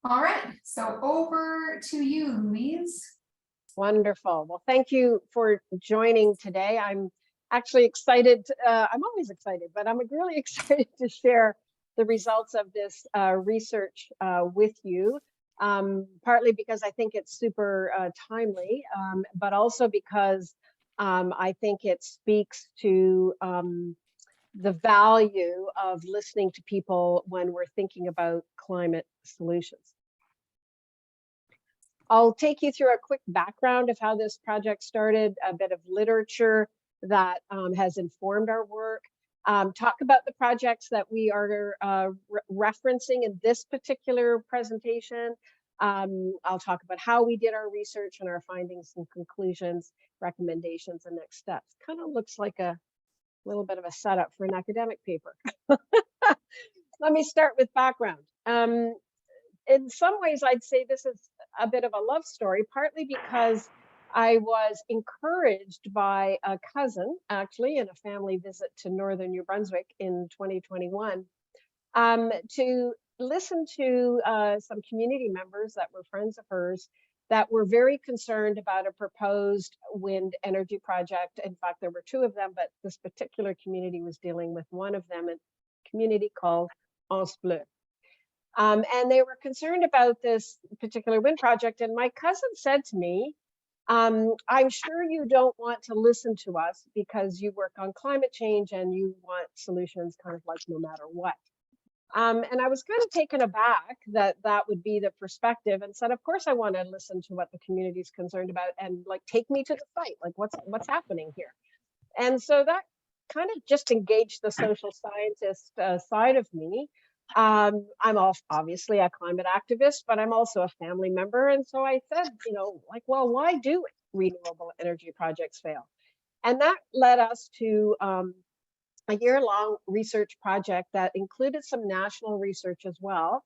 All right, so over to you, Louise. Wonderful. Well, thank you for joining today. I'm actually excited. I'm always excited, but I'm really excited to share the results of this research with you. Partly because I think it's super timely, but also because I think it speaks to the value of listening to people when we're thinking about climate solutions. I'll take you through a quick background of how this project started, a bit of literature that has informed our work, talk about the projects that we are referencing in this particular presentation. I'll talk about how we did our research and our findings and conclusions, recommendations, and next steps. Kind of looks like a little bit of a setup for an academic paper. Let me start with background. In some ways, I'd say this is a bit of a love story, partly because I was encouraged by a cousin, actually, in a family visit to northern New Brunswick in 2021, to listen to some community members that were friends of hers that were very concerned about a proposed wind energy project. In fact, there were two of them, but this particular community was dealing with one of them, a community called Anse Bleu. And they were concerned about this particular wind project. And my cousin said to me, I'm sure you don't want to listen to us because you work on climate change and you want solutions kind of like no matter what. And I was kind of taken aback that that would be the perspective, and said, of course, I want to listen to what the community is concerned about and like take me to the site, like what's happening here. And so that kind of just engaged the social scientist side of me. I'm obviously a climate activist, but I'm also a family member. And so I said, like, well, why do renewable energy projects fail? And that led us to a year-long research project that included some national research as well.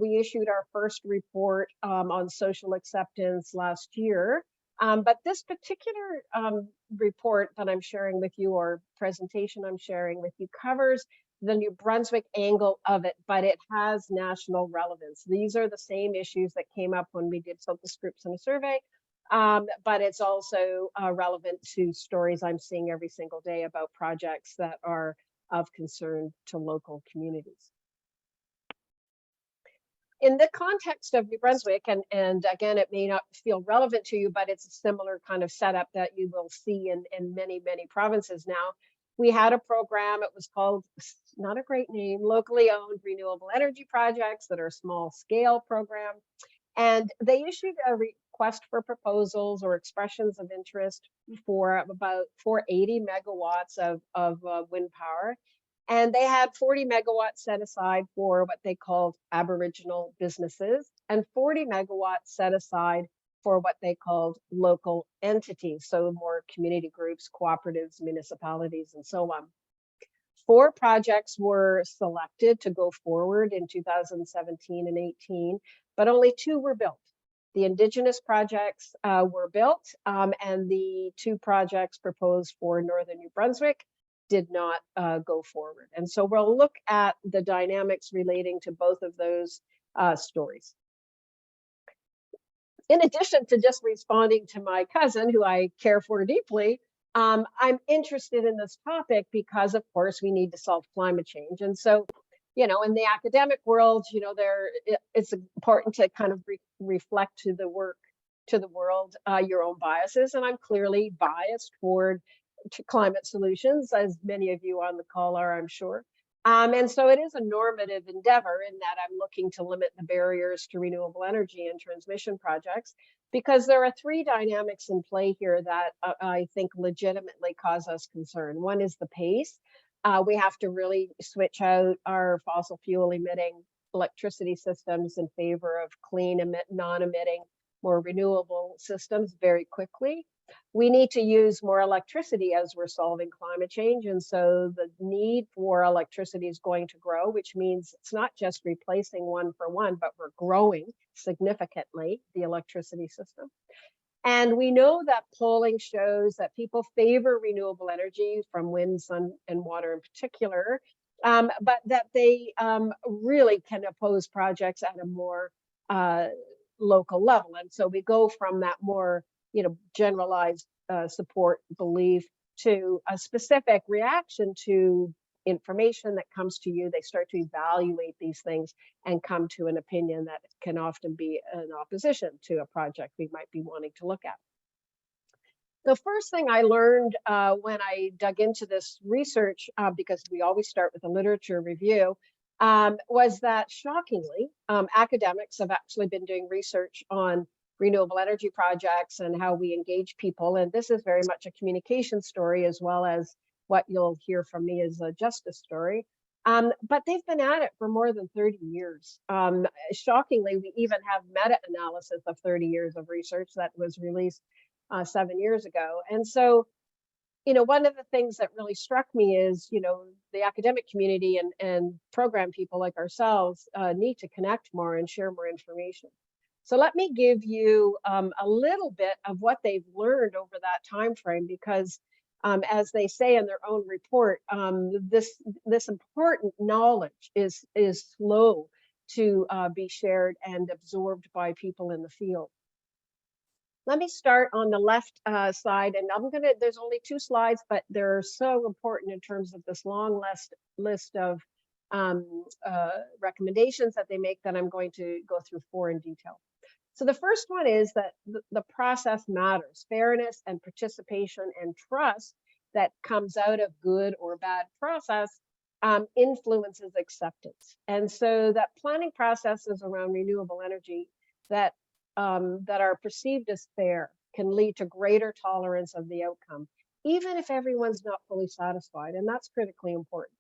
We issued our first report on social acceptance last year. But this particular report that I'm sharing with you, or presentation I'm sharing with you, covers the New Brunswick angle of it, but it has national relevance. These are the same issues that came up when we did focus groups in a survey, but it's also relevant to stories I'm seeing every single day about projects that are of concern to local communities. In the context of New Brunswick, and again, it may not feel relevant to you, but it's a similar kind of setup that you will see in many, many provinces now. We had a program, it was called, not a great name, locally owned renewable energy projects that are a small scale program. And they issued a request for proposals or expressions of interest for about 480 megawatts of wind power. And they had 40 megawatts set aside for what they called Aboriginal businesses and 40 megawatts set aside for what they called local entities, so more community groups, cooperatives, municipalities, and so on. 4 projects were selected to go forward in 2017 and 18, but only 2 were built. The Indigenous projects were built, and the 2 projects proposed for Northern New Brunswick did not go forward. And so we'll look at the dynamics relating to both of those stories. In addition to just responding to my cousin, who I care for deeply, I'm interested in this topic because, of course, we need to solve climate change. And so, in the academic world, it's important to kind of reflect to the world your own biases. And I'm clearly biased toward climate solutions, as many of you on the call are, I'm sure. And so it is a normative endeavor in that I'm looking to limit the barriers to renewable energy and transmission projects, because there are 3 dynamics in play here that I think legitimately cause us concern. One is the pace. We have to really switch out our fossil fuel emitting electricity systems in favor of clean, non-emitting, more renewable systems very quickly. We need to use more electricity as we're solving climate change. And so the need for electricity is going to grow, which means it's not just replacing one for one, but we're growing significantly the electricity system. And we know that polling shows that people favor renewable energy from wind, sun, and water in particular, but that they really can oppose projects at a more uh, local level. And so we go from that more, generalized support belief to a specific reaction to information that comes to you. They start to evaluate these things and come to an opinion that can often be in opposition to a project we might be wanting to look at. The first thing I learned when I dug into this research, because we always start with a literature review, was that shockingly, academics have actually been doing research on renewable energy projects and how we engage people. And this is very much a communication story, as well as what you'll hear from me as a justice story. But they've been at it for more than 30 years. Shockingly, we even have meta-analysis of 30 years of research that was released 7 years ago. And so, one of the things that really struck me is, the academic community and program people like ourselves need to connect more and share more information. So let me give you a little bit of what they've learned over that time frame, because as they say in their own report, this important knowledge is slow to be shared and absorbed by people in the field. Let me start on the left side, and there's only 2 slides, but they're so important in terms of this long list of recommendations that they make that I'm going to go through 4 in detail. So the first one is that the process matters. Fairness and participation and trust that comes out of good or bad process influences acceptance. And so that planning processes around renewable energy that are perceived as fair can lead to greater tolerance of the outcome, even if everyone's not fully satisfied. And that's critically important.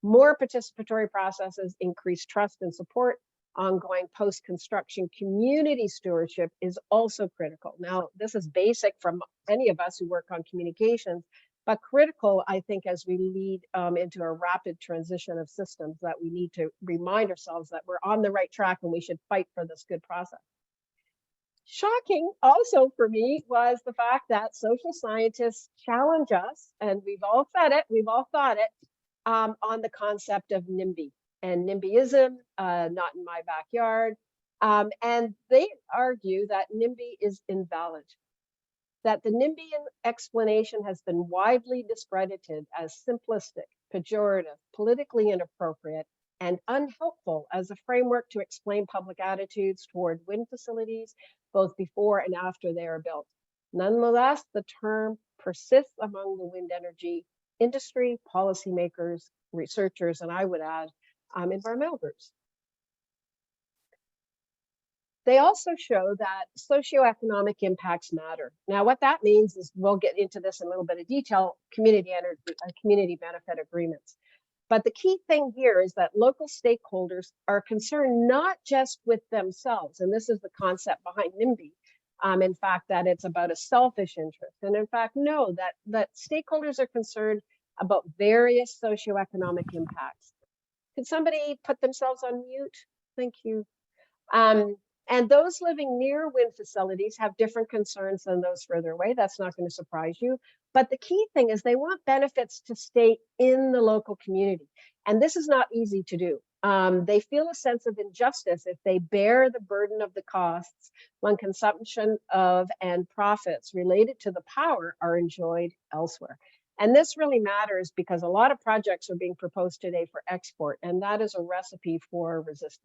More participatory processes increase trust and support. Ongoing post-construction community stewardship is also critical. Now, this is basic from any of us who work on communications, but critical, I think, as we lead into a rapid transition of systems, that we need to remind ourselves that we're on the right track and we should fight for this good process. Shocking also for me was the fact that social scientists challenge us, and we've all said it, we've all thought it, on the concept of NIMBY and NIMBYism, not in my backyard. And they argue that NIMBY is invalid, that the NIMBYan explanation has been widely discredited as simplistic, pejorative, politically inappropriate, and unhelpful as a framework to explain public attitudes toward wind facilities, both before and after they are built. Nonetheless, the term persists among the wind energy industry, policymakers, researchers, and I would add, environmental groups. They also show that socioeconomic impacts matter. Now, what that means is, we'll get into this in a little bit of detail, community benefit agreements. But the key thing here is that local stakeholders are concerned not just with themselves, and this is the concept behind NIMBY, in fact, that it's about a selfish interest. And in fact, no, that stakeholders are concerned about various socioeconomic impacts. Could somebody put themselves on mute? Thank you. And those living near wind facilities have different concerns than those further away. That's not going to surprise you. But the key thing is they want benefits to stay in the local community. And this is not easy to do. They feel a sense of injustice if they bear the burden of the costs when consumption of and profits related to the power are enjoyed elsewhere. And this really matters because a lot of projects are being proposed today for export, and that is a recipe for resistance.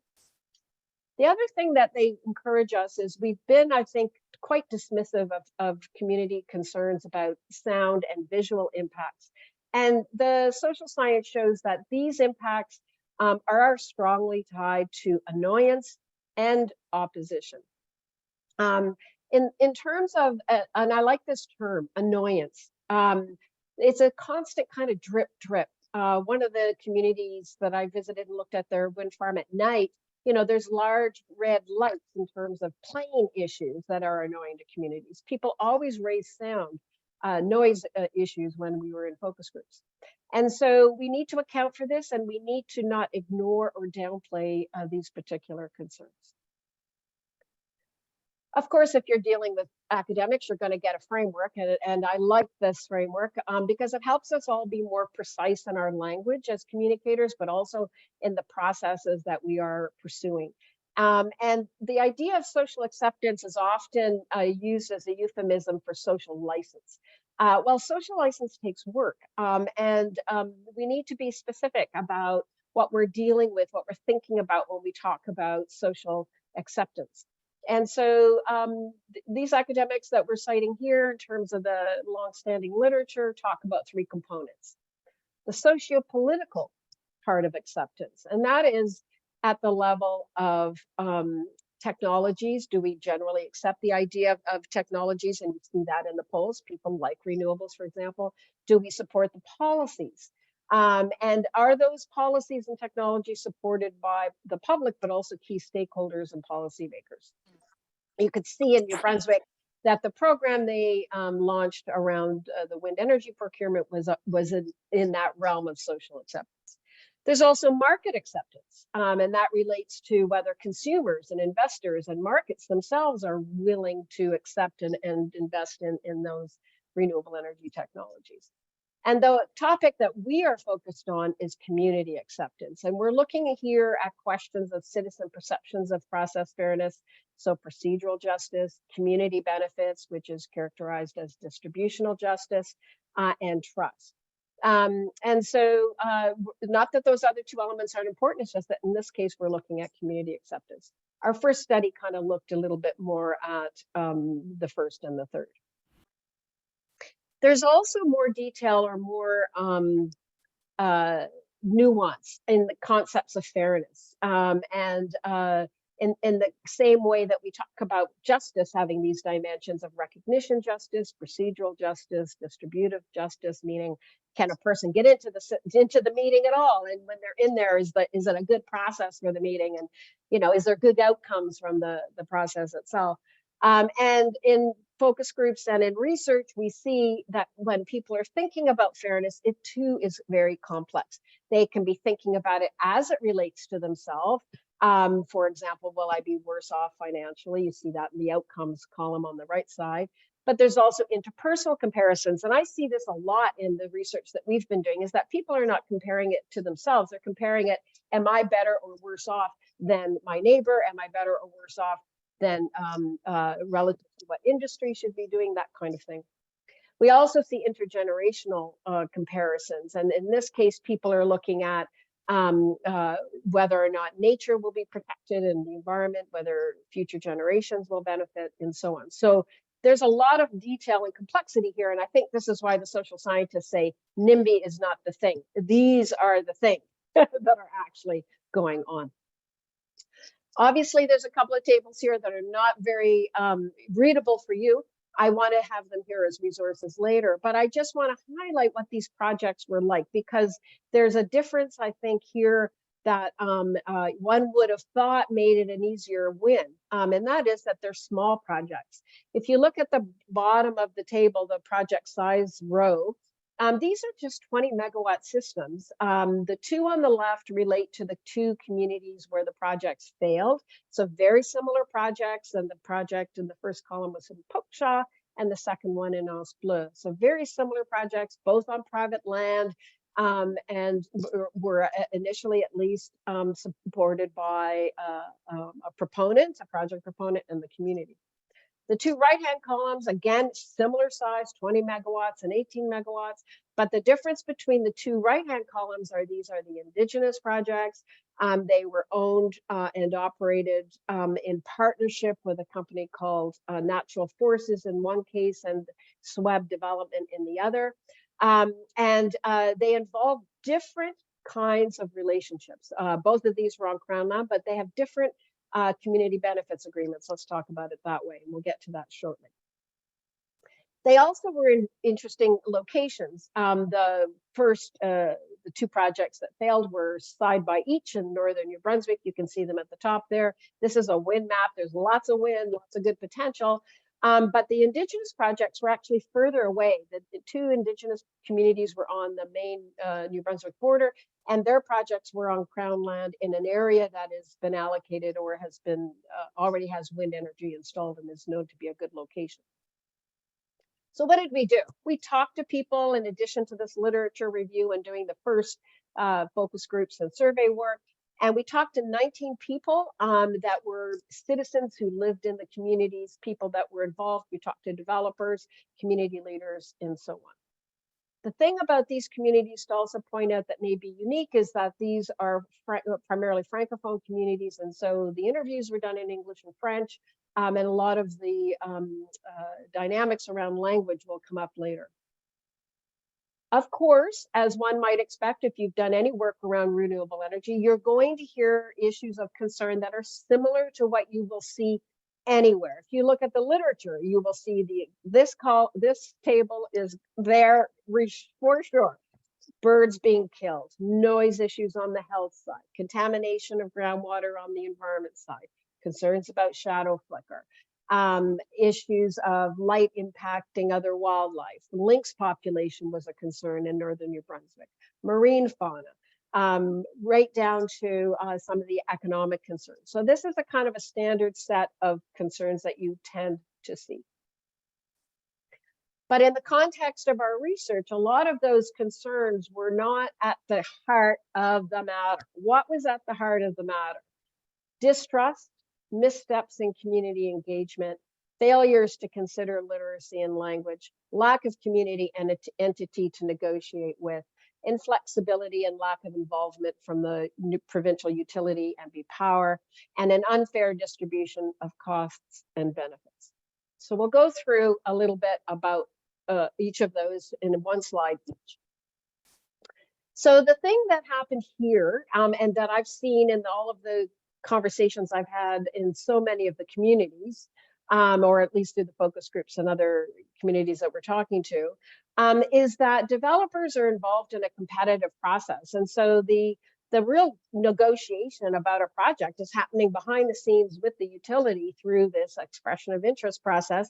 The other thing that they encourage us is, we've been, I think, quite dismissive of community concerns about sound and visual impacts. And the social science shows that these impacts are strongly tied to annoyance and opposition. In terms of, and I like this term, annoyance, it's a constant kind of drip, drip. One of the communities that I visited and looked at their wind farm at night, there's large red lights in terms of plane issues that are annoying to communities. People always raise sound, noise issues when we were in focus groups. And so we need to account for this, and we need to not ignore or downplay these particular concerns. Of course, if you're dealing with academics, you're going to get a framework, and I like this framework because it helps us all be more precise in our language as communicators, but also in the processes that we are pursuing. And the idea of social acceptance is often used as a euphemism for social license. Well, social license takes work, and we need to be specific about what we're dealing with, what we're thinking about when we talk about social acceptance. And so these academics that we're citing here in terms of the longstanding literature talk about three components. The socio-political part of acceptance, and that is at the level of technologies. Do we generally accept the idea of technologies? And you see that in the polls. People like renewables, for example. Do we support the policies? And are those policies and technologies supported by the public, but also key stakeholders and policymakers? You could see in New Brunswick that the program they launched around the wind energy procurement was in that realm of social acceptance. There's also market acceptance, and that relates to whether consumers and investors and markets themselves are willing to accept and invest in those renewable energy technologies. And the topic that we are focused on is community acceptance. And we're looking here at questions of citizen perceptions of process fairness, so procedural justice, community benefits, which is characterized as distributional justice, and trust. And so not that those other two elements aren't important, it's just that in this case, we're looking at community acceptance. Our first study kind of looked a little bit more at the first and the third. There's also more detail or more nuance in the concepts of fairness. In the same way that we talk about justice having these dimensions of recognition justice, procedural justice, distributive justice, meaning can a person get into the meeting at all? And when they're in there, is it a good process for the meeting? And is there good outcomes from the process itself? And in focus groups and in research, we see that when people are thinking about fairness, it too is very complex. They can be thinking about it as it relates to themselves. For example, will I be worse off financially? You see that in the outcomes column on the right side. But there's also interpersonal comparisons. And I see this a lot in the research that we've been doing, is that people are not comparing it to themselves. They're comparing it, am I better or worse off than my neighbor? Am I better or worse off than relative to what industry should be doing, that kind of thing. We also see intergenerational comparisons. And in this case, people are looking at whether or not nature will be protected in the environment, whether future generations will benefit, and so on. So there's a lot of detail and complexity here. And I think this is why the social scientists say NIMBY is not the thing. These are the things that are actually going on. Obviously, there's a couple of tables here that are not very readable for you. I want to have them here as resources later, but I just want to highlight what these projects were like, because there's a difference, I think, here that one would have thought made it an easier win, and that is that they're small projects. If you look at the bottom of the table, the project size row, these are just 20 megawatt systems. The two on the left relate to the two communities where the projects failed. So very similar projects, and the project in the first column was in Pokshaw and the second one in Anse Bleu. So very similar projects, both on private land, and were initially at least supported by a proponent, a project proponent, and the community. The two right-hand columns, again, similar size, 20 megawatts and 18 megawatts. But the difference between the two right-hand columns are these are the Indigenous projects. They were owned and operated in partnership with a company called Natural Forces in one case and SWEB Development in the other. And they involve different kinds of relationships. Both of these were on Crown land, but they have different community benefits agreements. Let's talk about it that way, and we'll get to that shortly. They also were in interesting locations. The two projects that failed were side by each in northern New Brunswick. You can see them at the top there. This is a wind map. There's lots of wind, lots of good potential. But the Indigenous projects were actually further away. The two Indigenous communities were on the main New Brunswick border, and their projects were on Crown land in an area that has been allocated or has been already has wind energy installed and is known to be a good location. So what did we do? We talked to people in addition to this literature review and doing the first focus groups and survey work. And we talked to 19 people that were citizens who lived in the communities, people that were involved. We talked to developers, community leaders, and so on. The thing about these communities, to also point out, that may be unique, is that these are primarily Francophone communities. And so the interviews were done in English and French, and a lot of the dynamics around language will come up later. Of course, as one might expect, if you've done any work around renewable energy, you're going to hear issues of concern that are similar to what you will see anywhere. If you look at the literature, you will see this table is there for sure. Birds being killed, noise issues on the health side, contamination of groundwater on the environment side, concerns about shadow flicker, issues of light impacting other wildlife. Lynx population was a concern in northern New Brunswick, marine fauna, right down to some of the economic concerns. So this is a kind of a standard set of concerns that you tend to see. But in the context of our research, a lot of those concerns were not at the heart of the matter. What was at the heart of the matter? Distrust, missteps in community engagement, failures to consider literacy and language, lack of community and entity to negotiate with, inflexibility and lack of involvement from the provincial utility and power, and an unfair distribution of costs and benefits. So we'll go through a little bit about each of those in one slide each. So the thing that happened here, and that I've seen in all of the conversations I've had in so many of the communities, or at least through the focus groups and other communities that we're talking to, is that developers are involved in a competitive process. And so the real negotiation about a project is happening behind the scenes with the utility through this expression of interest process.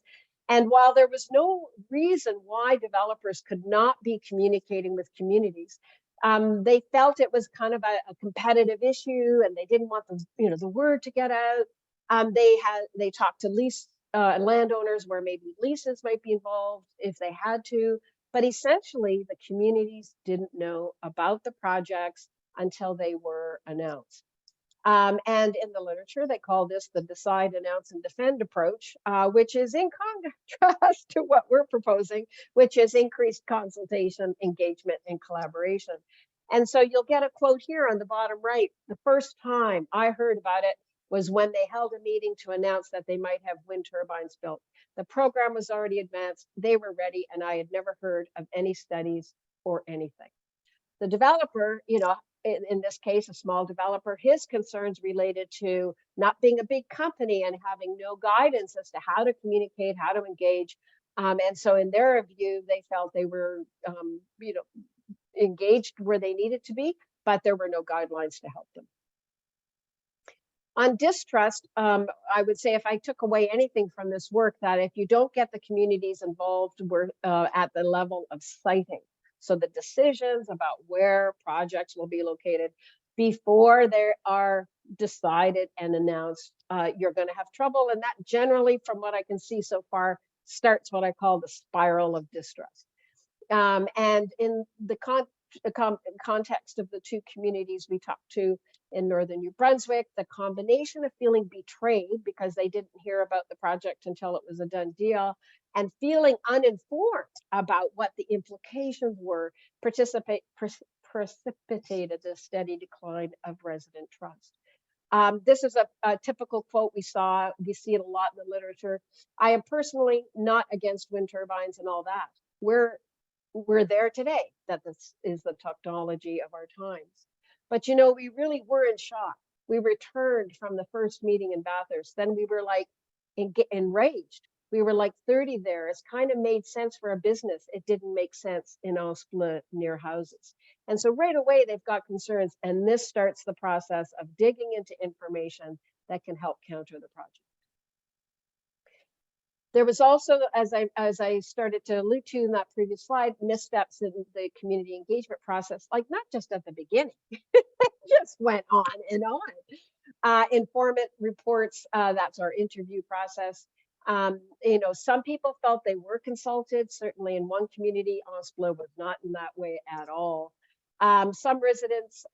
And while there was no reason why developers could not be communicating with communities, they felt it was kind of a competitive issue, and they didn't want the word to get out. They talked to lease landowners where maybe leases might be involved if they had to, but essentially the communities didn't know about the projects until they were announced. And in the literature, they call this the decide, announce, and defend approach, which is in contrast to what we're proposing, which is increased consultation, engagement, and collaboration. And so you'll get a quote here on the bottom right. The first time I heard about it was when they held a meeting to announce that they might have wind turbines built. The program was already advanced, they were ready, and I had never heard of any studies or anything. The developer, in this case, a small developer, his concerns related to not being a big company and having no guidance as to how to communicate, how to engage. And so in their view, they felt they were, engaged where they needed to be, but there were no guidelines to help them. On distrust, I would say if I took away anything from this work, that if you don't get the communities involved, we're at the level of siting. So the decisions about where projects will be located before they are decided and announced, you're going to have trouble. And that generally, from what I can see so far, starts what I call the spiral of distrust. And in the context of the two communities we talked to in northern New Brunswick, the combination of feeling betrayed because they didn't hear about the project until it was a done deal, and feeling uninformed about what the implications were, precipitated a steady decline of resident trust. This is a typical quote we see it a lot in the literature. I am personally not against wind turbines and all that. We're there today, that this is the technology of our times. But we really were in shock. We returned from the first meeting in Bathurst. Then we were like enraged. We were like 30 there. It's kind of made sense for a business. It didn't make sense in Osplin near houses. And so right away, they've got concerns. And this starts the process of digging into information that can help counter the project. There was also, as I started to allude to in that previous slide, missteps in the community engagement process, like not just at the beginning, it just went on and on. Informant reports, that's our interview process. Some people felt they were consulted. Certainly in one community, Osplin was not in that way at all. Some residents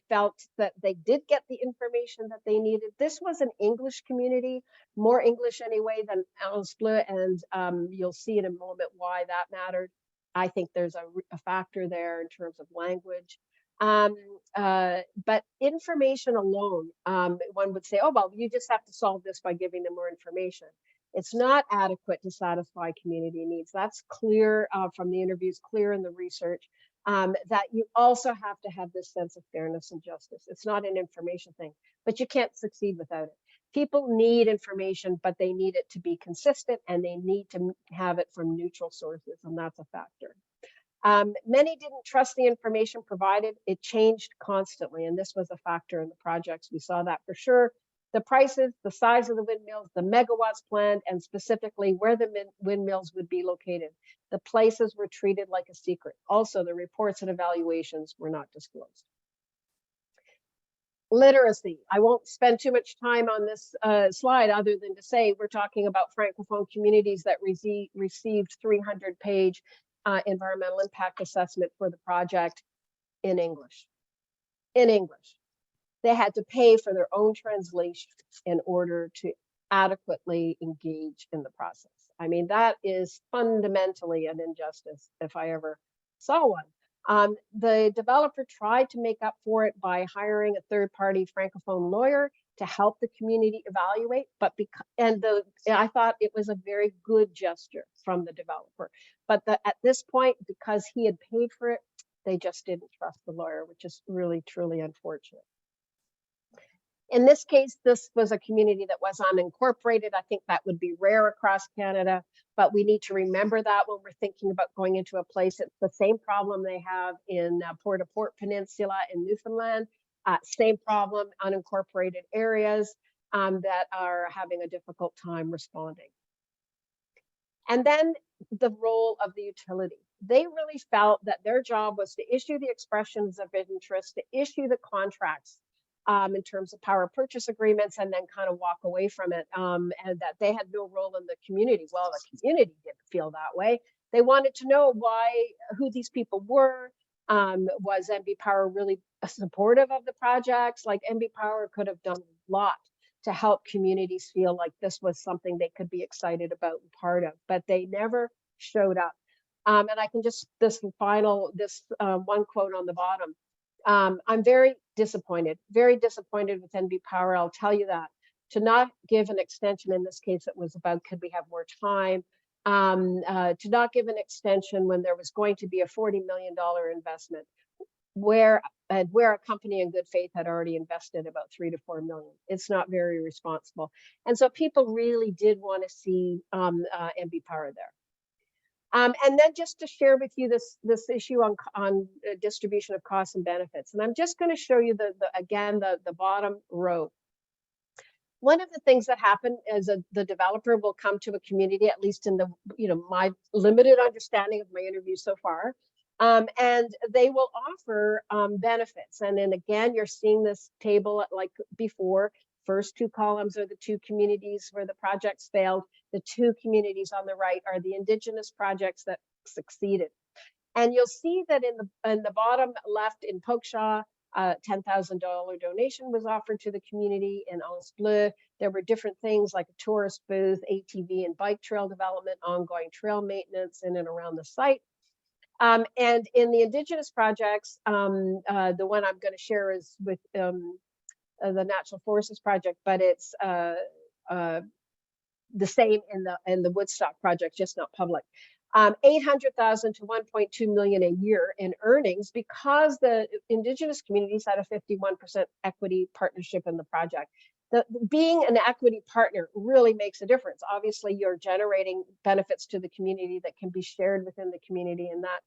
felt that they did get the information that they needed. This was an English community, more English anyway than Alice Bleu, and you'll see in a moment why that mattered. I think there's a factor there in terms of language. But information alone, one would say, oh, well, you just have to solve this by giving them more information. It's not adequate to satisfy community needs. That's clear from the interviews, clear in the research. That you also have to have this sense of fairness and justice. It's not an information thing, but you can't succeed without it. People need information, but they need it to be consistent and they need to have it from neutral sources, and that's a factor. Many didn't trust the information provided. It changed constantly, and this was a factor in the projects. We saw that for sure. The prices, the size of the windmills, the megawatts planned, and specifically where the windmills would be located. The places were treated like a secret. Also, the reports and evaluations were not disclosed. Literacy. I won't spend too much time on this slide other than to say we're talking about Francophone communities that received 300-page environmental impact assessment for the project in English. In English. They had to pay for their own translation in order to adequately engage in the process. I mean, that is fundamentally an injustice if I ever saw one. The developer tried to make up for it by hiring a third-party Francophone lawyer to help the community evaluate, but I thought it was a very good gesture from the developer. But at this point, because he had paid for it, they just didn't trust the lawyer, which is really, truly unfortunate. In this case, this was a community that was unincorporated. I think that would be rare across Canada, but we need to remember that when we're thinking about going into a place. It's the same problem they have in Port-au-Port Peninsula in Newfoundland, same problem, unincorporated areas that are having a difficult time responding. And then the role of the utility. They really felt that their job was to issue the expressions of interest, to issue the contracts in terms of power purchase agreements, and then kind of walk away from it, and that they had no role in the community. Well, the community didn't feel that way. They wanted to know who these people were. Was NB Power really supportive of the projects? Like, NB Power could have done a lot to help communities feel like this was something they could be excited about and part of, but they never showed up. And I can just, this one quote on the bottom. I'm very disappointed with NB Power. I'll tell you that. To not give an extension, in this case, it was about could we have more time, to not give an extension when there was going to be a $40 million investment, where a company in good faith had already invested about $3 to $4 million. It's not very responsible. And so people really did want to see NB Power there. And then just to share with you this issue on distribution of costs and benefits. And I'm just going to show you the bottom row. One of the things that happen is the developer will come to a community, at least in my limited understanding of my interviews so far, and they will offer benefits. And then again, you're seeing this table like before. First two columns are the two communities where the projects failed. The two communities on the right are the Indigenous projects that succeeded. And you'll see that in the bottom left in Pokeshaw, $10,000 donation was offered to the community. In Anse Bleu, there were different things like a tourist booth, ATV and bike trail development, ongoing trail maintenance in and around the site. And in the Indigenous projects, the one I'm going to share is with the Natural Forces Project, but it's the same in the Woodstock project, just not public. 800,000 to 1.2 million a year in earnings because the Indigenous communities had a 51% equity partnership in the project. Being an equity partner really makes a difference. Obviously, you're generating benefits to the community that can be shared within the community, and that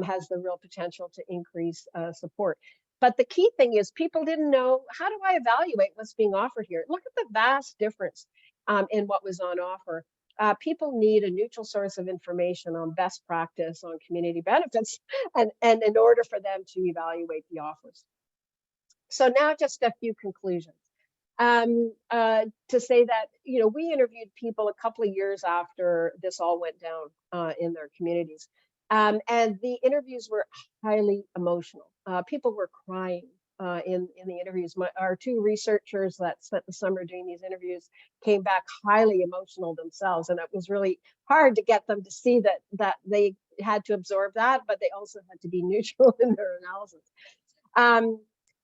has the real potential to increase support. But the key thing is people didn't know, how do I evaluate what's being offered here? Look at the vast difference in what was on offer. People need a neutral source of information on best practice on community benefits and in order for them to evaluate the offers. So now just a few conclusions. To say that, we interviewed people a couple of years after this all went down in their communities. And the interviews were highly emotional. People were crying in the interviews. Our two researchers that spent the summer doing these interviews came back highly emotional themselves, and it was really hard to get them to see that they had to absorb that, but they also had to be neutral in their analysis.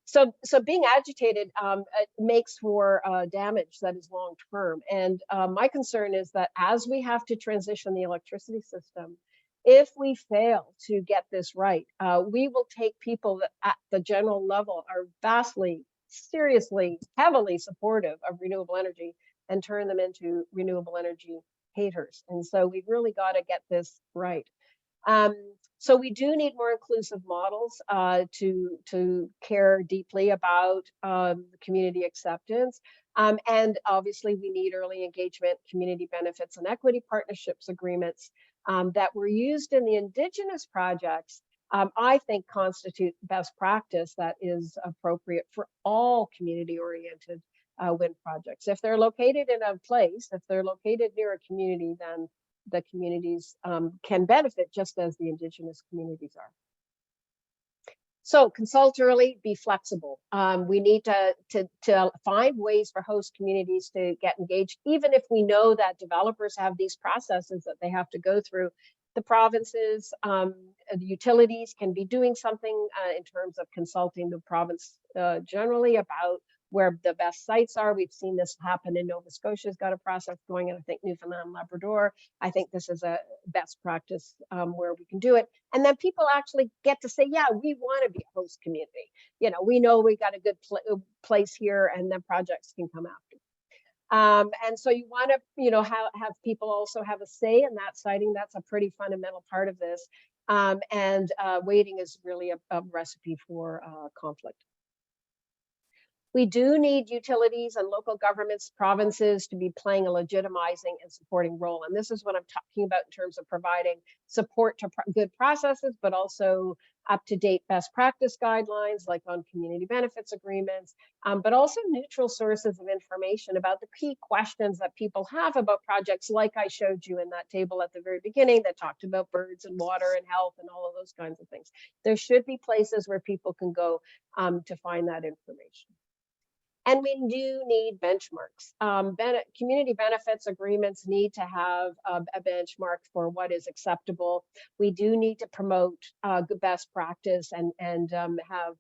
So being agitated makes for damage that is long term. And my concern is that as we have to transition the electricity system, if we fail to get this right, we will take people that at the general level are vastly, seriously, heavily supportive of renewable energy and turn them into renewable energy haters. And so we've really got to get this right. So we do need more inclusive models to care deeply about community acceptance. And obviously we need early engagement, community benefits, and equity partnerships agreements that were used in the Indigenous projects. I think constitute best practice that is appropriate for all community-oriented wind projects. If they're located in a place, if they're located near a community, then the communities can benefit just as the Indigenous communities are. So consult early, be flexible. We need to find ways for host communities to get engaged, even if we know that developers have these processes that they have to go through. The provinces, the utilities can be doing something in terms of consulting the province generally about where the best sites are. We've seen this happen in Nova Scotia's got a process going, and I think Newfoundland and Labrador. I think this is a best practice where we can do it. And then people actually get to say, yeah, we want to be a host community. You know, we know we got a good place here, and then projects can come after. And so you want to, you know, have people also have a say in that siting. That's a pretty fundamental part of this. And waiting is really a recipe for conflict. We do need utilities and local governments, provinces to be playing a legitimizing and supporting role. And this is what I'm talking about in terms of providing support to good processes, but also up-to-date best practice guidelines, like on community benefits agreements, but also neutral sources of information about the key questions that people have about projects, like I showed you in that table at the very beginning that talked about birds and water and health and all of those kinds of things. There should be places where people can go to find that information. And we do need benchmarks. Community benefits agreements need to have a benchmark for what is acceptable. We do need to promote good best practice and have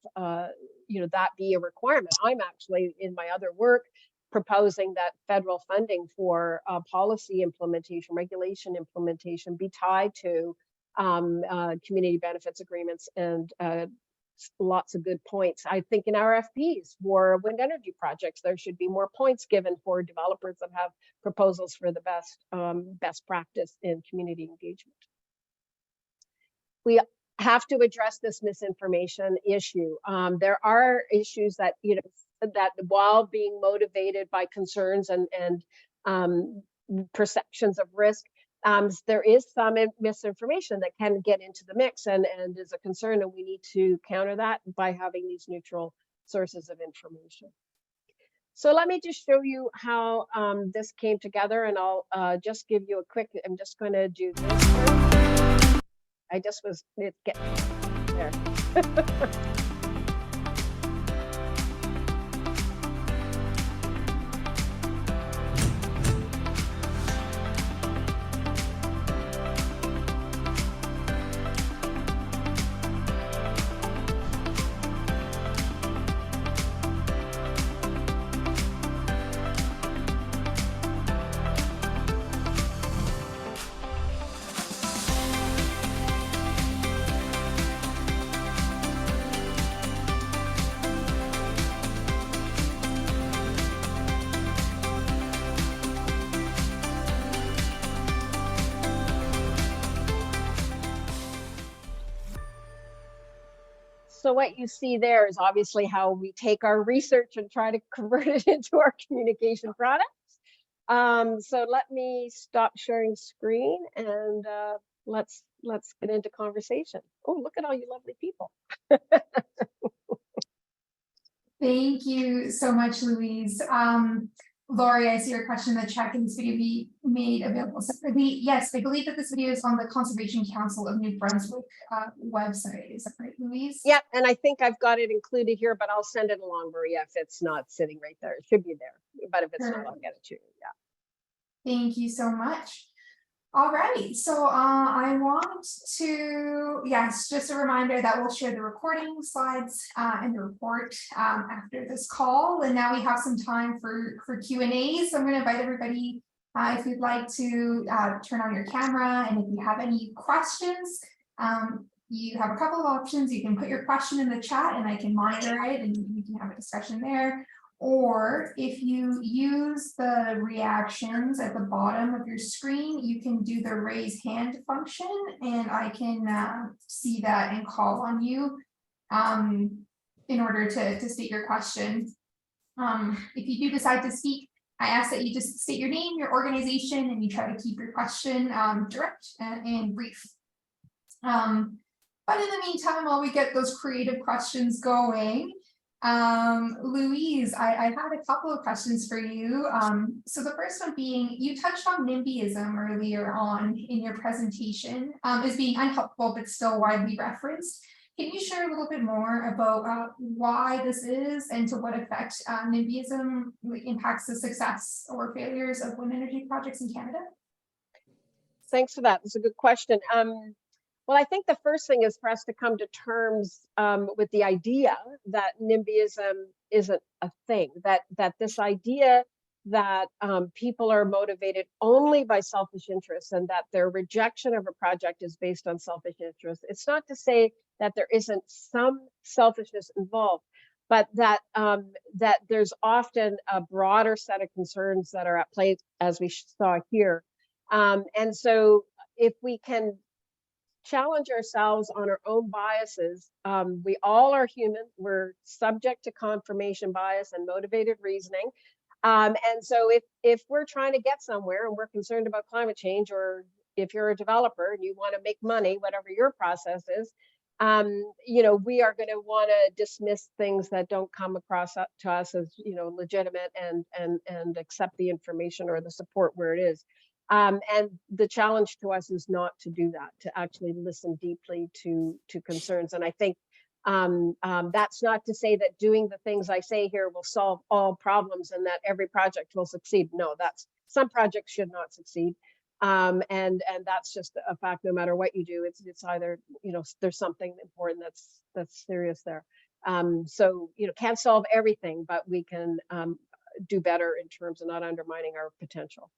you know, that be a requirement. I'm actually in my other work proposing that federal funding for policy implementation, regulation implementation be tied to community benefits agreements and lots of good points. I think in RFPs for wind energy projects, there should be more points given for developers that have proposals for the best practice in community engagement. We have to address this misinformation issue. There are issues that, you know, that while being motivated by concerns and perceptions of risk, there is some misinformation that can get into the mix and is a concern, and we need to counter that by having these neutral sources of information. So let me just show you how this came together, and I'll just give you a quick, I'm just going to do this. I just was, it's getting there. So what you see there is obviously how we take our research and try to convert it into our communication products. So let me stop sharing screen and let's get into conversation. Oh, look at all you lovely people. Thank you so much, Louise. Lori, I see your question in the chat. Can this video be made available separately? Yes, I believe that this video is on the Conservation Council of New Brunswick website. Is that right, Louise? Yeah, and I think I've got it included here, but I'll send it along, Maria, if it's not sitting right there. It should be there, but if it's not, I'll get it to you. Yeah. Thank you so much. All right, so I want to, yes, just a reminder that we'll share the recording slides and the report after this call. And now we have some time for Q&A. So I'm going to invite everybody, if you'd like to turn on your camera, and if you have any questions, you have a couple of options. You can put your question in the chat and I can monitor it and we can have a discussion there. Or if you use the reactions at the bottom of your screen, you can do the raise hand function and I can see that and call on you in order to state your question. If you do decide to speak, I ask that you just state your name, your organization, and you try to keep your question direct and brief. But in the meantime, while we get those creative questions going, Louise, I had a couple of questions for you. So the first one being, you touched on NIMBYism earlier on in your presentation as being unhelpful but still widely referenced. Can you share a little bit more about why this is and to what effect NIMBYism impacts the success or failures of wind energy projects in Canada? Thanks for that. That's a good question. Well, I think the first thing is for us to come to terms with the idea that NIMBYism isn't a thing, that this idea that people are motivated only by selfish interests and that their rejection of a project is based on selfish interests. It's not to say that there isn't some selfishness involved, but that that there's often a broader set of concerns that are at play, as we saw here. And so if we can challenge ourselves on our own biases, we all are human, we're subject to confirmation bias and motivated reasoning. And so if we're trying to get somewhere and we're concerned about climate change, or if you're a developer and you want to make money, whatever your process is, you know, we are going to want to dismiss things that don't come across to us as, you know, legitimate and accept the information or the support where it is. And the challenge to us is not to do that, to actually listen deeply to concerns. And I think that's not to say that doing the things I say here will solve all problems and that every project will succeed. No, that's some projects should not succeed. And that's just a fact. No matter what you do, it's either, you know, there's something important that's serious there. So, you know, can't solve everything, but we can do better in terms of not undermining our potential.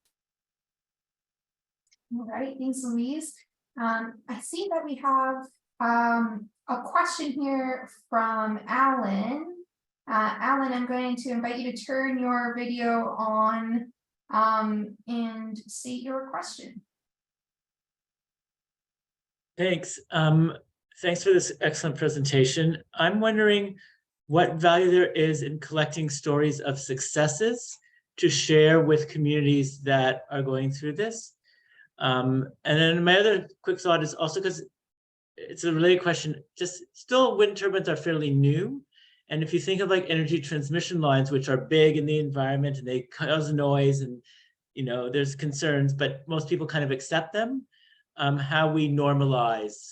All right, thanks, Louise. I see that we have a question here from Alan. Alan, I'm going to invite you to turn your video on and state your question. Thanks. Thanks for this excellent presentation. I'm wondering what value there is in collecting stories of successes to share with communities that are going through this. And then my other quick thought is also, because it's a related question, just still wind turbines are fairly new. And if you think of like energy transmission lines, which are big in the environment and they cause noise and, you know, there's concerns, but most people kind of accept them, how we normalize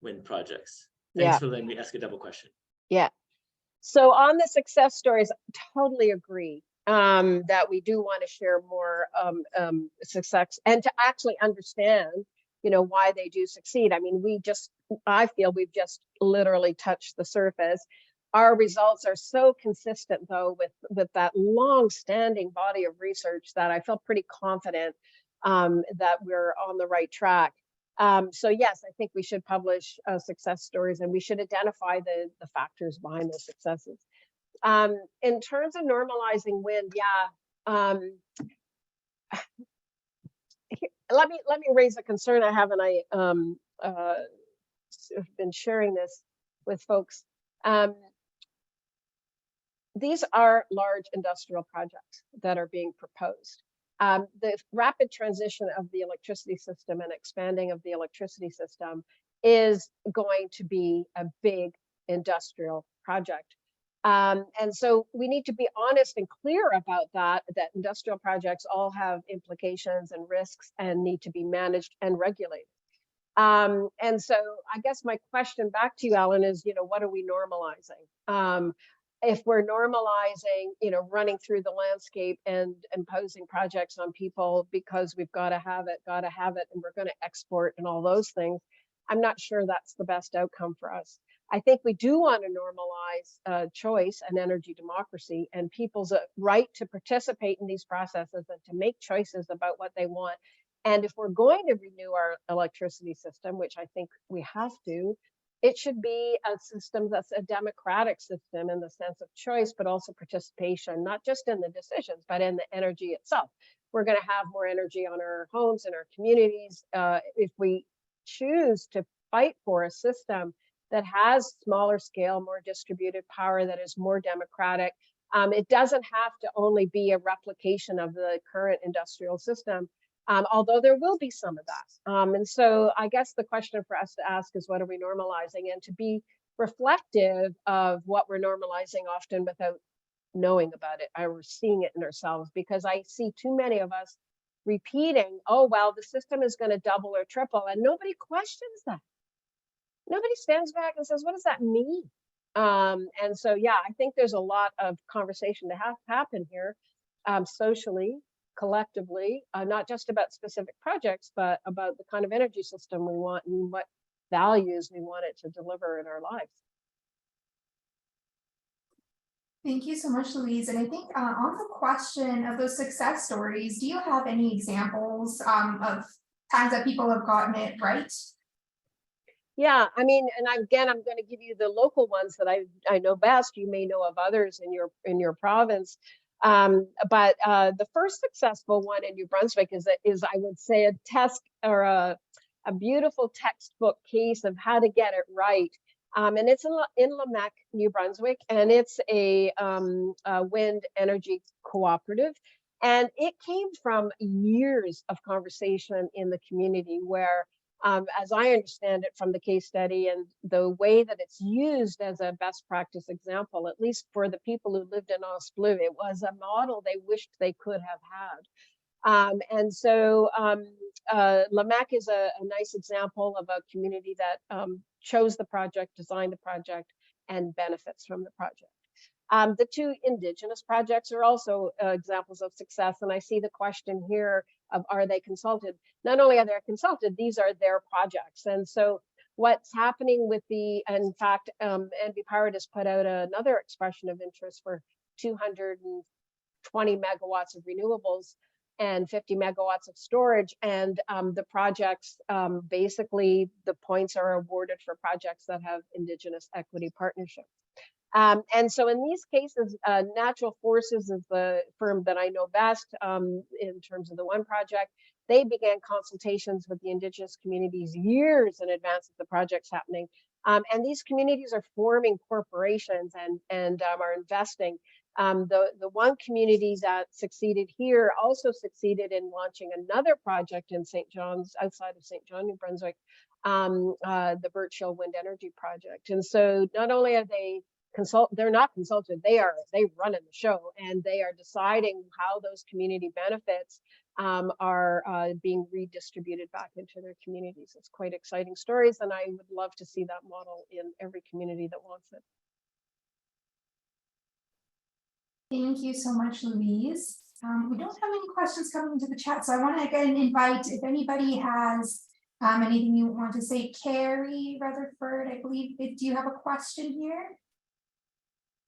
wind projects. Thanks for letting me ask a double question. Yeah. So on the success stories, I totally agree. That we do want to share more success and to actually understand, you know, why they do succeed. I mean, I feel we've just literally touched the surface. Our results are so consistent, though, with that long-standing body of research that I feel pretty confident that we're on the right track. So yes, I think we should publish success stories and we should identify the factors behind those successes. In terms of normalizing wind, yeah. Let me raise a concern I have, and I have been sharing this with folks. These are large industrial projects that are being proposed. The rapid transition of the electricity system and expanding of the electricity system is going to be a big industrial project. And so we need to be honest and clear about that industrial projects all have implications and risks and need to be managed and regulated. And so I guess my question back to you, Alan, is, what are we normalizing? If we're normalizing, running through the landscape and imposing projects on people because we've got to have it, and we're going to export and all those things, I'm not sure that's the best outcome for us. I think we do want to normalize choice and energy democracy and people's right to participate in these processes and to make choices about what they want. And if we're going to renew our electricity system, which I think we have to, it should be a system that's a democratic system in the sense of choice, but also participation, not just in the decisions, but in the energy itself. We're going to have more energy on our homes and our communities if we choose to fight for a system that has smaller scale, more distributed power, that is more democratic. It doesn't have to only be a replication of the current industrial system, although there will be some of that. And so I guess the question for us to ask is, what are we normalizing? And to be reflective of what we're normalizing often without knowing about it or seeing it in ourselves, because I see too many of us repeating, oh, well, the system is going to double or triple, and nobody questions that. Nobody stands back and says, what does that mean? And so, yeah, I think there's a lot of conversation to happen here, socially, collectively, not just about specific projects, but about the kind of energy system we want and what values we want it to deliver in our lives. Thank you so much, Louise. And I think on the question of those success stories, do you have any examples of times that people have gotten it right? Yeah, I mean, and again, I'm going to give you the local ones that I know best. You may know of others in your province, but the first successful one in New Brunswick is I would say a test or a beautiful textbook case of how to get it right. And it's in Lamec, New Brunswick, and it's a wind energy cooperative. And it came from years of conversation in the community where, as I understand it from the case study and the way that it's used as a best practice example, at least for the people who lived in Osploo, it was a model they wished they could have had. And so Lamec is a nice example of a community that chose the project, designed the project, and benefits from the project. The two Indigenous projects are also examples of success. And I see the question here of, are they consulted? Not only are they consulted, these are their projects. And so what's happening with in fact, NB Power has put out another expression of interest for 220 megawatts of renewables and 50 megawatts of storage. And the projects, basically the points are awarded for projects that have Indigenous equity partnerships. And so in these cases, Natural Forces is the firm that I know best in terms of the one project. They began consultations with the Indigenous communities years in advance of the projects happening. And these communities are forming corporations and are investing. The one community that succeeded here also succeeded in launching another project in St. John's, outside of St. John, New Brunswick, the Birch Hill Wind Energy Project. And so not only are they they're not consulted, they run in the show, and they are deciding how those community benefits are being redistributed back into their communities. It's quite exciting stories, and I would love to see that model in every community that wants it. Thank you so much, Louise. We don't have any questions coming into the chat, so I want to again invite, if anybody has anything you want to say. Carrie Rutherford, I believe, do you have a question here?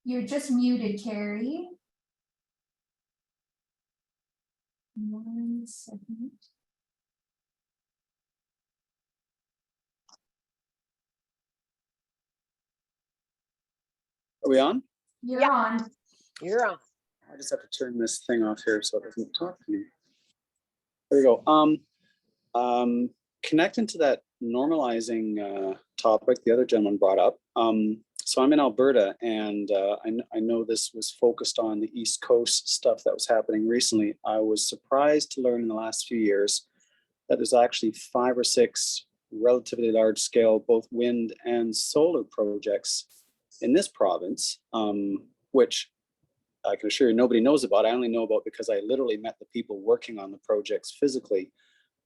You're just muted, Carrie. 1 second. Are we on? You're on. You're on. I just have to turn this thing off here so it doesn't talk to me. There you go. Connecting to that normalizing topic the other gentleman brought up. So I'm in Alberta, and I know this was focused on the East Coast stuff that was happening recently. I was surprised to learn in the last few years that there's actually 5 or 6 relatively large scale, both wind and solar projects in this province, which I can assure you nobody knows about. I only know about because I literally met the people working on the projects physically.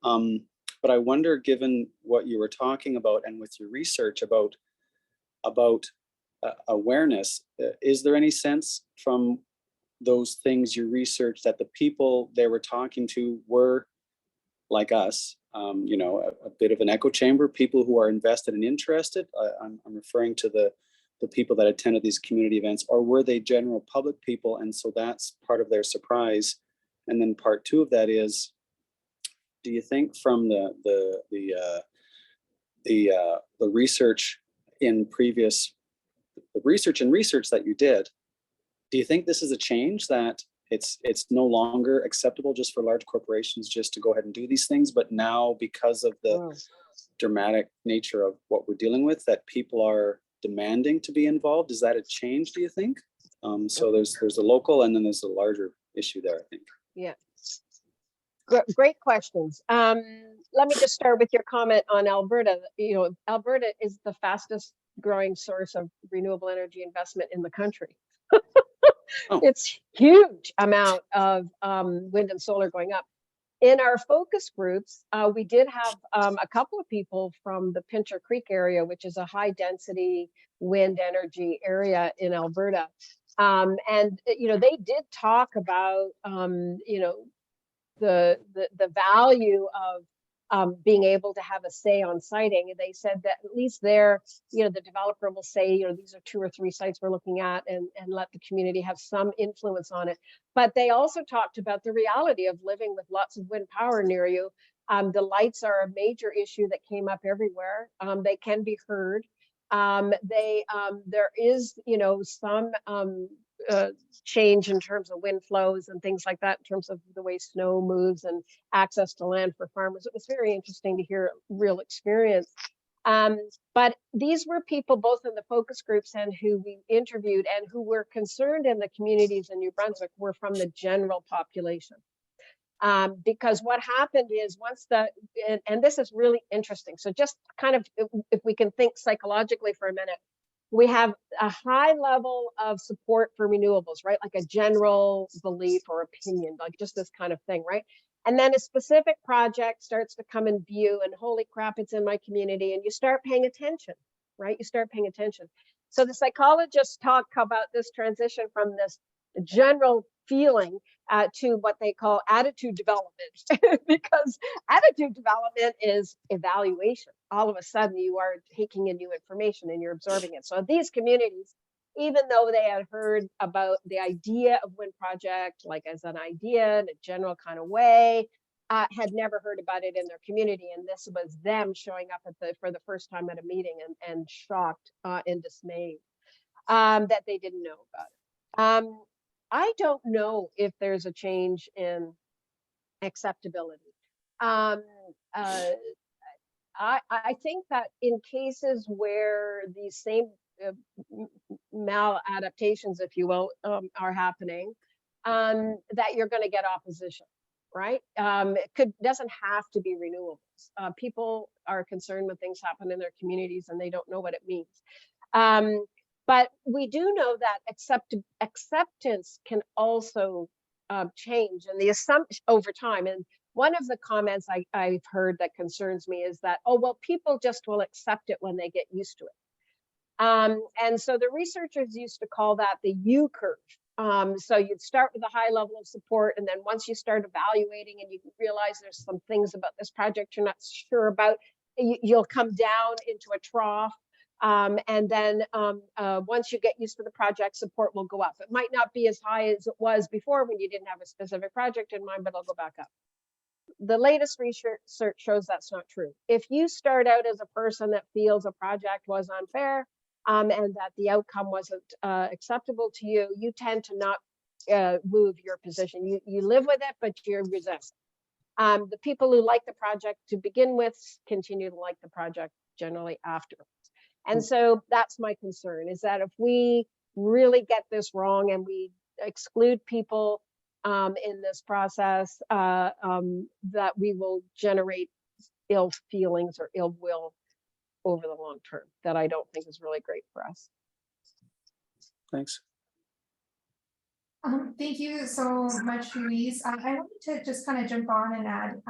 But I wonder, given what you were talking about and with your research about awareness, is there any sense from those things you researched that the people they were talking to were like us, you know, a bit of an echo chamber, people who are invested and interested? I'm referring to the people that attended these community events, or were they general public people? And so that's part of their surprise. And then part two of that is, do you think from the research in previous, the research that you did, do you think this is a change that it's no longer acceptable just for large corporations just to go ahead and do these things, but now because of the dramatic nature of what we're dealing with, that people are demanding to be involved? Is that a change, do you think? So there's a local and then there's a larger issue there, I think. Yeah. Great questions. Let me just start with your comment on Alberta. You know, Alberta is the fastest growing source of renewable energy investment in the country. Oh. It's huge amount of wind and solar going up. In our focus groups, we did have a couple of people from the Pincher Creek area, which is a high density wind energy area in Alberta. And, you know, they did talk about, you know, the value of being able to have a say on siting. And they said that at least there, you know, the developer will say, you know, these are 2 or 3 sites we're looking at, and let the community have some influence on it. But they also talked about the reality of living with lots of wind power near you. The lights are a major issue that came up everywhere. They can be heard. There is, you know, some change in terms of wind flows and things like that, in terms of the way snow moves and access to land for farmers. It was very interesting to hear real experience. But these were people both in the focus groups and who we interviewed and who were concerned in the communities in New Brunswick were from the general population. Because what happened is once and this is really interesting. So just kind of, if we can think psychologically for a minute, we have a high level of support for renewables, right? Like a general belief or opinion, like just this kind of thing, right? And then a specific project starts to come in view and holy crap, it's in my community. And you start paying attention, right? You start paying attention. So the psychologists talk about this transition from this general feeling to what they call attitude development, because attitude development is evaluation. All of a sudden you are taking in new information and you're absorbing it. So these communities, even though they had heard about the idea of wind project, like as an idea in a general kind of way, had never heard about it in their community. And this was them showing up for the first time at a meeting and shocked and dismayed that they didn't know about it. I don't know if there's a change in acceptability. I think that in cases where these same maladaptations, if you will, are happening, that you're going to get opposition, right? It doesn't have to be renewables. People are concerned when things happen in their communities and they don't know what it means. But we do know that acceptance can also change, and the assumption over time. And one of the comments I've heard that concerns me is that, oh, well, people just will accept it when they get used to it. And so the researchers used to call that the U curve. So you'd start with a high level of support, and then once you start evaluating and you realize there's some things about this project you're not sure about, you'll come down into a trough. And then once you get used to the project, support will go up. It might not be as high as it was before when you didn't have a specific project in mind, but it'll go back up. The latest research shows that's not true. If you start out as a person that feels a project was unfair and that the outcome wasn't acceptable to you, you tend to not move your position. You live with it, but you resist. The people who like the project to begin with continue to like the project generally afterwards. And so that's my concern, is that if we really get this wrong and we exclude people in this process, that we will generate ill feelings or ill will over the long term, that I don't think is really great for us. Thanks. Thank you so much, Louise. I wanted to just kind of jump on and add,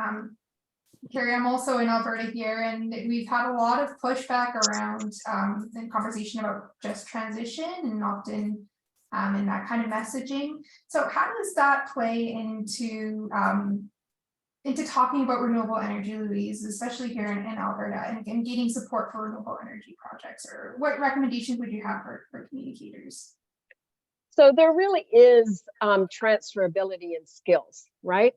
Carrie, I'm also in Alberta here, and we've had a lot of pushback around the conversation about just transition and often in that kind of messaging. So how does that play into talking about renewable energy, Louise, especially here in Alberta, and gaining support for renewable energy projects? Or what recommendations would you have for communicators? So there really is transferability in skills, right?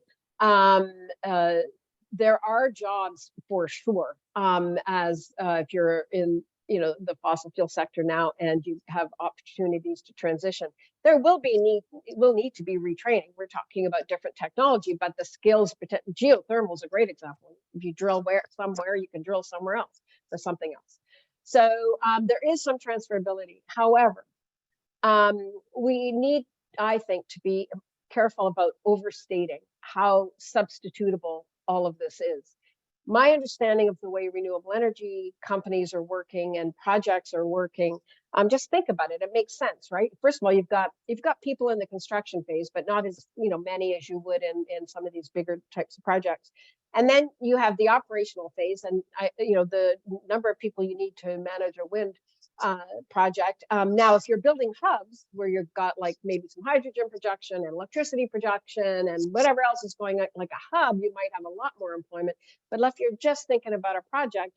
There are jobs for sure, as if you're in the fossil fuel sector now and you have opportunities to transition. There will need to be retraining. We're talking about different technology, but the skills, geothermal is a great example. If you drill somewhere, you can drill somewhere else or something else. So there is some transferability. However, we need, I think, to be careful about overstating how substitutable all of this is. My understanding of the way renewable energy companies are working and projects are working, just think about it. It makes sense, right? First of all, you've got people in the construction phase, but not as many as you would in some of these bigger types of projects. And then you have the operational phase, and the number of people you need to manage a wind project. Now, if you're building hubs where you've got like maybe some hydrogen production and electricity production and whatever else is going on, like a hub, you might have a lot more employment. But if you're just thinking about a project,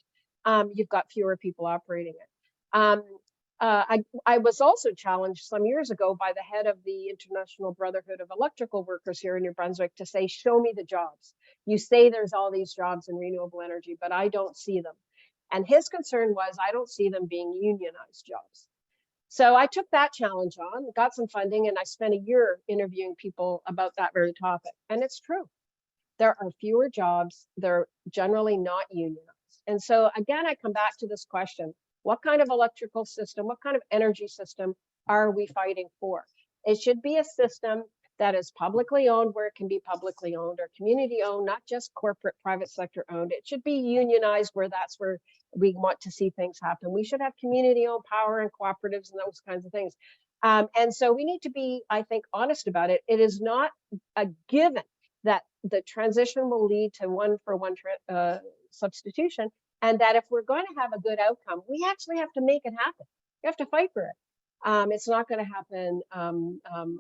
you've got fewer people operating it. I was also challenged some years ago by the head of the International Brotherhood of Electrical Workers here in New Brunswick to say, show me the jobs. You say there's all these jobs in renewable energy, but I don't see them. And his concern was, I don't see them being unionized jobs. So I took that challenge on, got some funding, and I spent a year interviewing people about that very topic. And it's true. There are fewer jobs. They're generally not unionized. And so again, I come back to this question, what kind of electrical system, what kind of energy system are we fighting for? It should be a system that is publicly owned where it can be publicly owned, or community owned, not just corporate private sector owned. It should be unionized where that's where we want to see things happen. We should have community owned power and cooperatives and those kinds of things. And so we need to be, I think, honest about it. It is not a given that the transition will lead to one-for-one substitution, and that if we're going to have a good outcome, we actually have to make it happen. You have to fight for it. It's not going to happen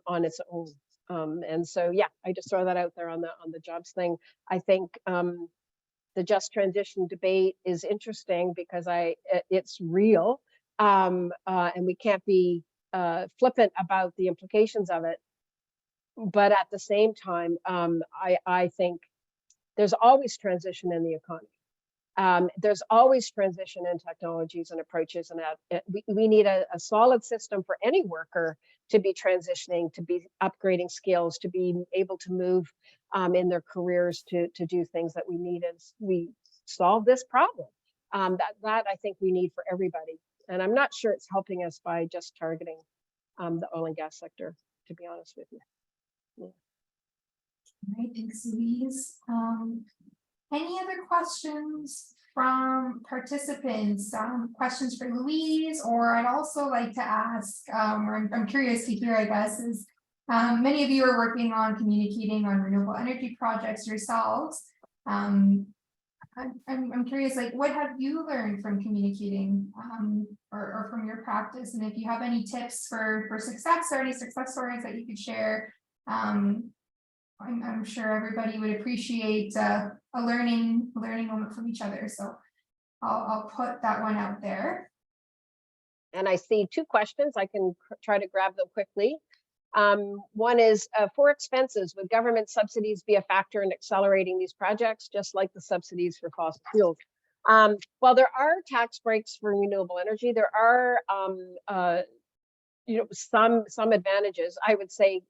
on its own. And so, yeah, I just throw that out there on the jobs thing. I think the just transition debate is interesting because it's real, and we can't be flippant about the implications of it. But at the same time, I think there's always transition in the economy. There's always transition in technologies and approaches, and we need a solid system for any worker to be transitioning, to be upgrading skills, to be able to move in their careers to do things that we need as we solve this problem. That I think we need for everybody. And I'm not sure it's helping us by just targeting the oil and gas sector, to be honest with you. Yeah. All right, thanks, Louise. Any other questions from participants? Questions for Louise, or I'd also like to ask, or I'm curious to hear, I guess, is many of you are working on communicating on renewable energy projects yourselves. I'm curious, like, what have you learned from communicating or from your practice? And if you have any tips for success or any success stories that you could share, I'm sure everybody would appreciate a learning moment from each other. So I'll put that one out there. And I see two questions. I can try to grab them quickly. One is for expenses, would government subsidies be a factor in accelerating these projects, just like the subsidies for fossil fuels? Well, there are tax breaks for renewable energy. There are some advantages, I would say,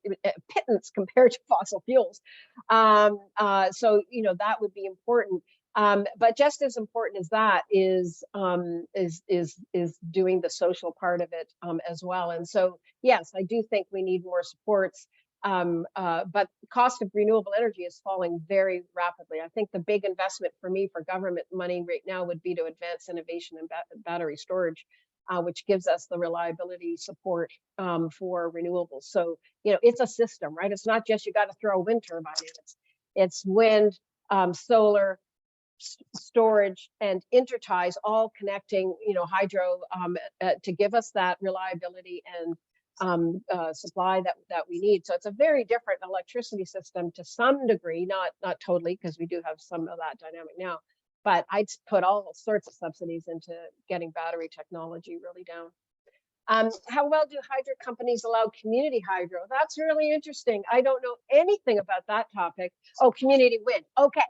pittance compared to fossil fuels. So that would be important. But just as important as that is doing the social part of it as well. And so, yes, I do think we need more supports. But the cost of renewable energy is falling very rapidly. I think the big investment for me for government money right now would be to advance innovation in battery storage. which gives us the reliability support for renewables. So, you know, it's a system, right? It's not just you got to throw a wind turbine in. It's wind, solar, storage, and interties all connecting, you know, hydro to give us that reliability and supply that we need. So it's a very different electricity system to some degree, not totally, because we do have some of that dynamic now. But I'd put all sorts of subsidies into getting battery technology really down. How well do hydro companies allow community hydro? That's really interesting. I don't know anything about that topic. Oh, community wind. Okay.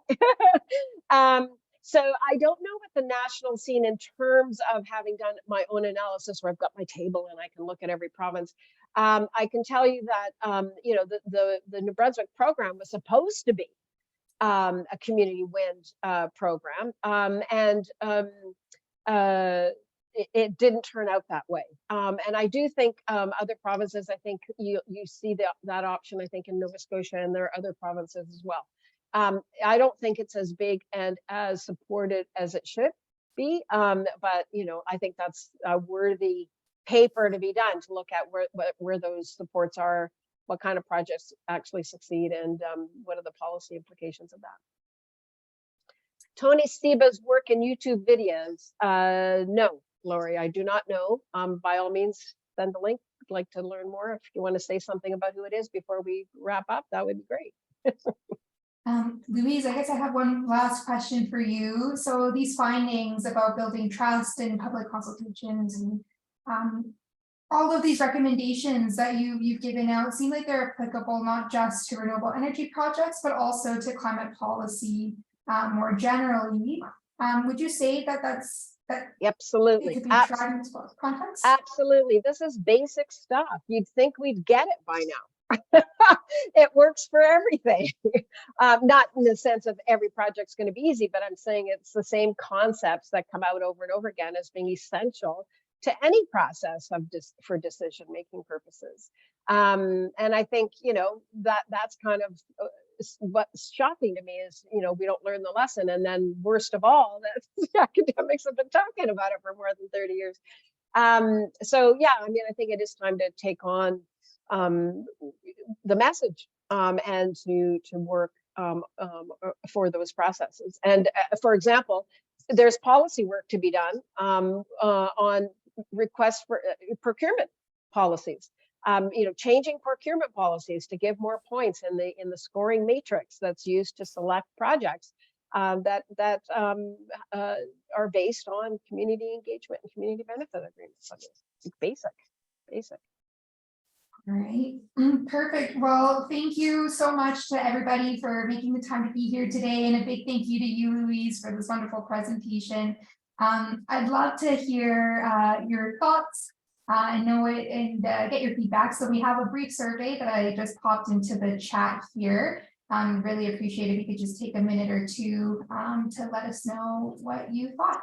So I don't know what the national scene in terms of having done my own analysis where I've got my table and I can look at every province. I can tell you that, you know, the New Brunswick program was supposed to be a community wind program. It didn't turn out that way. And I do think other provinces, I think you see that option, I think in Nova Scotia, and there are other provinces as well. I don't think it's as big and as supported as it should be, but you know, I think that's a worthy paper to be done, to look at where those supports are, what kind of projects actually succeed, and what are the policy implications of that. Tony Steba's work in YouTube videos. No, Lori, I do not know. By all means, send the link. I'd like to learn more. If you want to say something about who it is before we wrap up, that would be great. Louise, I guess I have one last question for you. So these findings about building trust and public consultations and all of these recommendations that you've given out seem like they're applicable not just to renewable energy projects, but also to climate policy more generally. Would you say that Absolutely. it could be tried in this context? Absolutely. This is basic stuff. You'd think we'd get it by now. It works for everything. Not in the sense of every project's going to be easy, but I'm saying it's the same concepts that come out over and over again as being essential to any process of for decision making purposes. And I think, you know, that's kind of what's shocking to me is, you know, we don't learn the lesson, and then worst of all, that the academics have been talking about it for more than 30 years. So yeah, I mean, I think it is time to take on the message and to work for those processes. And for example, there's policy work to be done on requests for procurement policies. You know, changing procurement policies to give more points in the scoring matrix that's used to select projects that are based on community engagement and community benefit agreements. I mean, basic. All right, perfect. Well, thank you so much to everybody for making the time to be here today, and a big thank you to you, Louise, for this wonderful presentation. I'd love to hear your thoughts and know it and get your feedback. So we have a brief survey that I just popped into the chat here. Really appreciate it if you could just take a minute or two to let us know what you thought.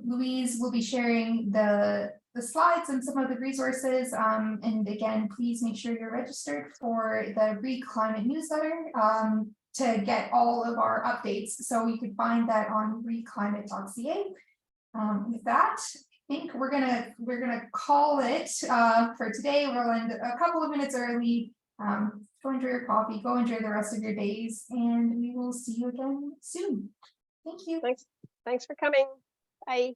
Louise will be sharing the slides and some of the resources. And again, please make sure you're registered for the Re.Climate newsletter to get all of our updates. So you can find that on reclimate.ca. With that, I think we're gonna call it for today. We'll end a couple of minutes early. Go enjoy your coffee, go enjoy the rest of your days, and we will see you again soon. Thank you. Thanks for coming. Bye.